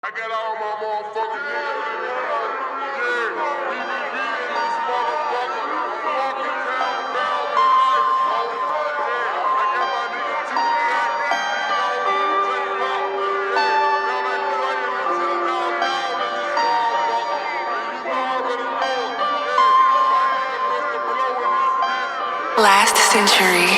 I got all my motherfucking niggas. Yeah, we be beating this motherfucker. Walking town, bound for life. Yeah, I got my nigga T-Jack. Check him out. Yeah, y'all ain't playing until y'all down in this motherfucker. And you already know it. Yeah, my nigga Mr. Blow in this bitch. Last Century.